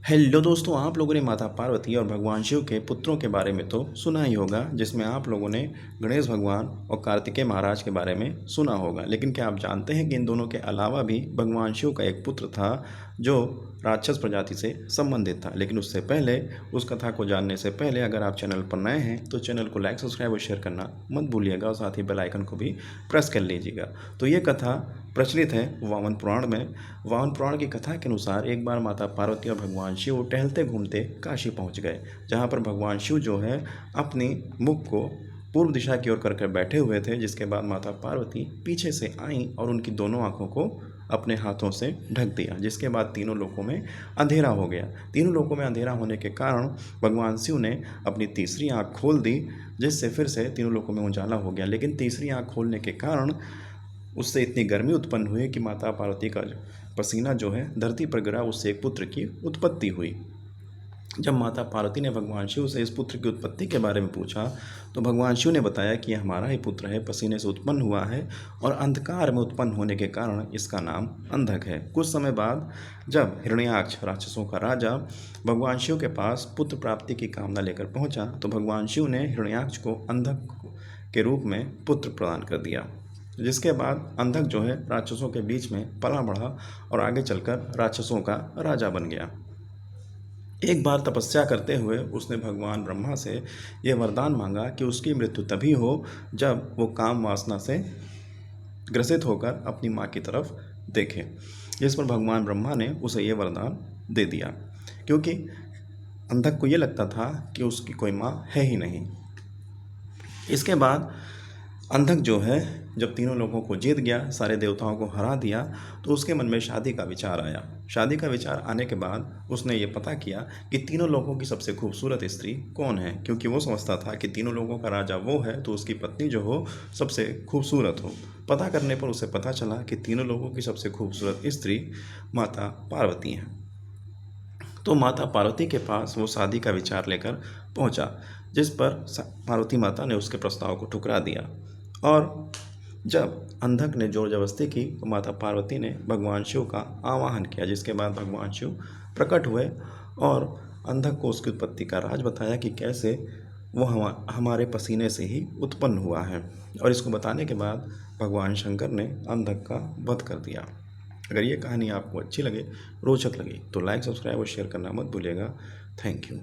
Hello दोस्तों, आप लोगों ने माता पार्वती और भगवान शिव के पुत्रों के बारे में तो सुना ही होगा, जिसमें आप लोगों ने गणेश भगवान और कार्तिकेय महाराज के बारे में सुना होगा। लेकिन क्या आप जानते हैं कि इन दोनों के अलावा भी भगवान शिव का एक पुत्र था जो राक्षस प्रजाति से संबंधित था। लेकिन उससे पहले, उस कथा को जानने से पहले, अगर आप चैनल पर नए हैं तो चैनल को लाइक, सब्सक्राइब और शेयर करना मत भूलिएगा और साथ ही बेल आइकन को भी प्रेस कर लीजिएगा। तो ये कथा प्रचलित है वामन पुराण में। वामन पुराण की कथा के अनुसार एक बार माता पार्वती और भगवान शिव टहलते घूमते काशी पहुंच गए, जहां पर भगवान शिव जो है अपनी मुख को पूर्व दिशा की ओर कर बैठे हुए थे। जिसके बाद माता पार्वती पीछे से आईं और उनकी दोनों आंखों को अपने हाथों से ढक दिया, जिसके बाद तीनों लोकों में अंधेरा हो गया। तीनों लोकों में अंधेरा होने के कारण भगवान शिव ने अपनी तीसरी आंख खोल दी, जिससे फिर से तीनों लोकों में उजाला हो गया। लेकिन तीसरी आंख खोलने के कारण उससे इतनी गर्मी उत्पन्न हुई कि माता पार्वती का पसीना जो है धरती पर गिरा, उससे एक पुत्र की उत्पत्ति हुई। जब माता पार्वती ने भगवान शिव से इस पुत्र की उत्पत्ति के बारे में पूछा तो भगवान शिव ने बताया कि यह हमारा ही पुत्र है, पसीने से उत्पन्न हुआ है और अंधकार में उत्पन्न होने के कारण इसका नाम अंधक है। कुछ समय बाद जब हिरण्याक्ष, राक्षसों का राजा, भगवान शिव के पास पुत्र प्राप्ति की कामना लेकर पहुंचा तो भगवान शिव ने हिरण्याक्ष को अंधक के रूप में पुत्र प्रदान कर दिया। जिसके बाद अंधक जो है राक्षसों के बीच में पला बढ़ा और आगे चलकर राक्षसों का राजा बन गया। एक बार तपस्या करते हुए उसने भगवान ब्रह्मा से यह वरदान मांगा कि उसकी मृत्यु तभी हो जब वो काम वासना से ग्रसित होकर अपनी माँ की तरफ देखे। जिस पर भगवान ब्रह्मा ने उसे यह वरदान दे दिया, क्योंकि अंधक को ये लगता था कि उसकी कोई माँ है ही नहीं। इसके बाद अंधक जो है जब तीनों लोगों को जीत गया, सारे देवताओं को हरा दिया, तो उसके मन में शादी का विचार आया। शादी का विचार आने के बाद उसने ये पता किया कि तीनों लोगों की सबसे खूबसूरत स्त्री कौन है, क्योंकि वो समझता था कि तीनों लोगों का राजा वो है तो उसकी पत्नी जो हो सबसे खूबसूरत हो। पता करने पर उसे पता चला कि तीनों लोगों की सबसे खूबसूरत स्त्री माता पार्वती हैं। तो माता पार्वती के पास वो शादी का विचार लेकर पहुंचा, जिस पर पार्वती माता ने उसके प्रस्ताव को ठुकरा दिया। और जब अंधक ने जोर जबरदस्ती की तो माता पार्वती ने भगवान शिव का आवाहन किया, जिसके बाद भगवान शिव प्रकट हुए और अंधक को उसकी उत्पत्ति का राज बताया कि कैसे वो हमारे पसीने से ही उत्पन्न हुआ है। और इसको बताने के बाद भगवान शंकर ने अंधक का वध कर दिया। अगर ये कहानी आपको अच्छी लगे, रोचक लगी, तो लाइक, सब्सक्राइब और शेयर करना मत भूलिएगा। Thank you.